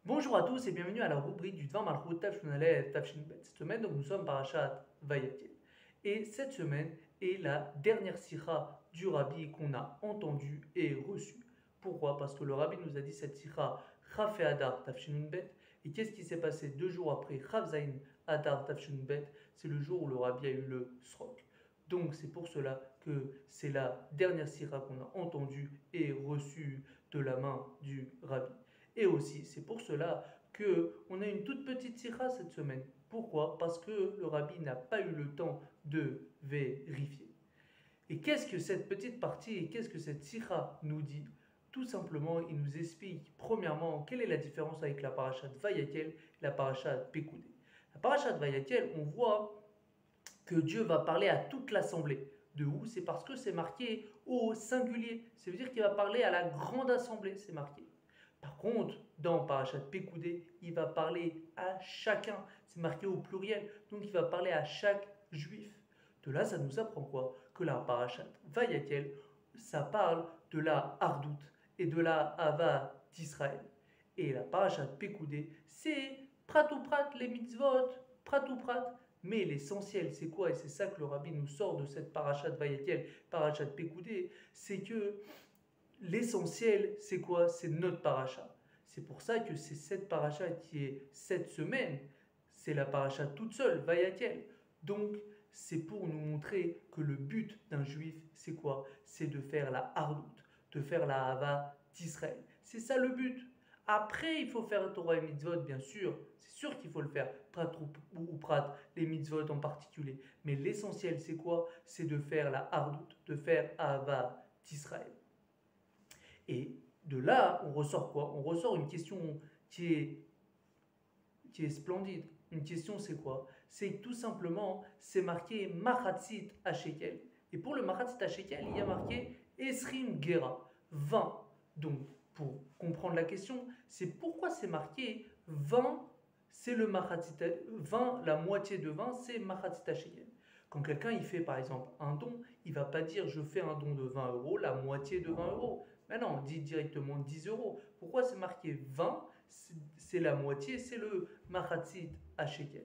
Bonjour à tous et bienvenue à la rubrique du Dvar Malchut Tafshin Aleph Tafshin Bet. Cette semaine, donc, nous sommes parashat Vayakel. Et cette semaine est la dernière sikha du rabbi qu'on a entendue et reçue. Pourquoi? Parce que le rabbi nous a dit cette sikha Chaf Adar Tafshin Bet. Et qu'est-ce qui s'est passé 2 jours après Chaf Zain Adar Tafshin Bet? C'est le jour où le rabbi a eu le srok. Donc c'est pour cela que c'est la dernière sikha qu'on a entendue et reçue de la main du rabbi. Et aussi, c'est pour cela qu'on a une toute petite sikha cette semaine. Pourquoi? Parce que le rabbi n'a pas eu le temps de vérifier. Et qu'est-ce que cette petite partie et qu'est-ce que cette sikha nous dit? Tout simplement, il nous explique premièrement quelle est la différence avec la parashat Vayakel et la parashat Pekoudé. La parashat Vayakel, on voit que Dieu va parler à toute l'assemblée. De où? C'est parce que c'est marqué au singulier. Ça veut dire qu'il va parler à la grande assemblée, c'est marqué. Par contre, dans Parashat Pekoudé, il va parler à chacun. C'est marqué au pluriel. Donc, il va parler à chaque juif. De là, ça nous apprend quoi? Que la Parashat Vayakel, ça parle de la hardout et de la hava d'Israël. Et la Parashat Pekoudé, c'est prat ou prat les mitzvot, prat ou prat. Mais l'essentiel, c'est quoi? Et c'est ça que le rabbi nous sort de cette Parashat Vayakel, Parashat Pekoudé, c'est que l'essentiel, c'est quoi? C'est notre paracha. C'est pour ça que c'est cette paracha qui est cette semaine. C'est la paracha toute seule, Vayakel. Donc, c'est pour nous montrer que le but d'un juif, c'est quoi? C'est de faire la hardout, de faire la hava d'Israël. C'est ça le but. Après, il faut faire Torah et mitzvot, bien sûr. C'est sûr qu'il faut le faire, prat ou prat, les mitzvot en particulier. Mais l'essentiel, c'est quoi? C'est de faire la hardout, de faire hava d'Israël. Et de là, on ressort quoi? On ressort une question qui est splendide. Une question, c'est quoi? C'est tout simplement, c'est marqué Machatzit Hashekel. Et pour le Machatzit Hashekel, il y a marqué Esrim Gera, 20. Donc, pour comprendre la question, c'est pourquoi c'est marqué 20, c'est le Machatzit, 20, la moitié de 20, c'est Machatzit Hashekel. Quand quelqu'un il fait par exemple un don, il ne va pas dire je fais un don de 20 euros, la moitié de 20 euros. Mais non, on dit directement 10 euros. Pourquoi c'est marqué 20? C'est la moitié, c'est le Machatzit Hashekel.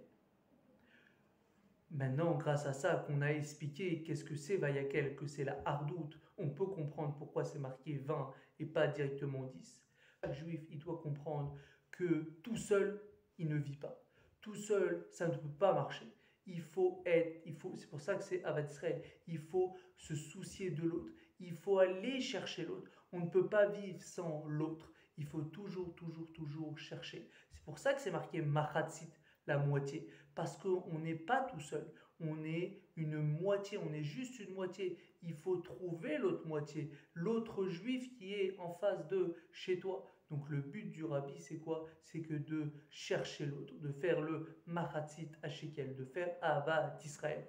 Maintenant, grâce à ça qu'on a expliqué qu'est-ce que c'est Vayakel, que c'est la hardout, on peut comprendre pourquoi c'est marqué 20 et pas directement 10. Chaque juif, il doit comprendre que tout seul, il ne vit pas. Tout seul, ça ne peut pas marcher. C'est pour ça que c'est Avat Israël. Il faut se soucier de l'autre. Il faut aller chercher l'autre. On ne peut pas vivre sans l'autre. Il faut toujours chercher. C'est pour ça que c'est marqué Machatzit, la moitié. Parce qu'on n'est pas tout seul. On est une moitié. On est juste une moitié. Il faut trouver l'autre moitié. L'autre juif qui est en face de chez toi. Donc le but du rabbi, c'est quoi? C'est que de chercher l'autre, de faire le Machatzit Hashekel, de faire Ahava d'Israël.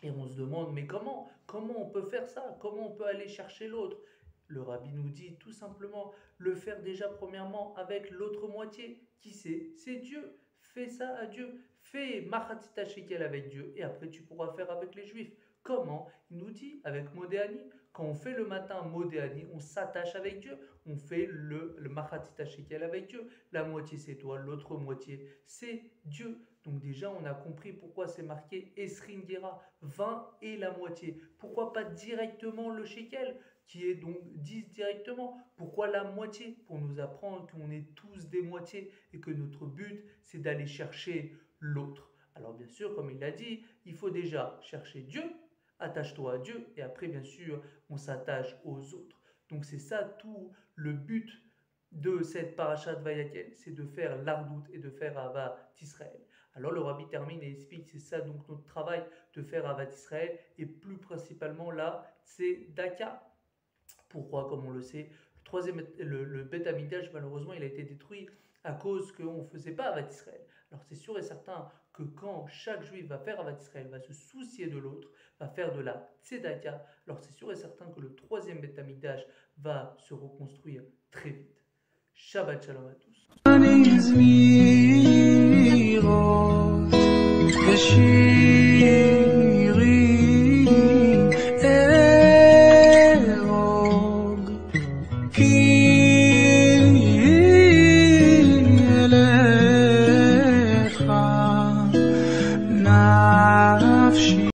Et on se demande, mais comment on peut faire ça? Comment on peut aller chercher l'autre? Le rabbi nous dit tout simplement, le faire déjà premièrement avec l'autre moitié. Qui c'est? C'est Dieu. Fais ça à Dieu. Fais Machatzit Hashekel avec Dieu et après tu pourras faire avec les Juifs. Comment? Il nous dit avec Modéani. Quand on fait le matin Modéani, on s'attache avec Dieu, on fait le Machatzit Hashekel avec Dieu. La moitié c'est toi, l'autre moitié c'est Dieu. Donc déjà on a compris pourquoi c'est marqué Esrim Gera, 20 et la moitié. Pourquoi pas directement le shekel, qui est donc 10 directement? Pourquoi la moitié? Pour nous apprendre qu'on est tous des moitiés et que notre but c'est d'aller chercher l'autre. Alors bien sûr, comme il l'a dit, il faut déjà chercher Dieu. Attache-toi à Dieu et après bien sûr on s'attache aux autres. Donc c'est ça tout le but de cette parashat Vayakel, c'est de faire l'hardout et de faire Hava d'Israël. Alors le rabbi termine et explique c'est ça donc notre travail de faire Hava d'Israël et plus principalement là c'est Daka. Pourquoi? Comme on le sait, le Beth Amikdash malheureusement il a été détruit à cause qu'on ne faisait pas Hava d'Israël. Alors c'est sûr et certain que quand chaque juif va faire Hava d'Israël, va se soucier de l'autre, va faire de la tzedaka, alors c'est sûr et certain que le troisième Beth Amikdash va se reconstruire très vite. Shabbat Shalom à tous.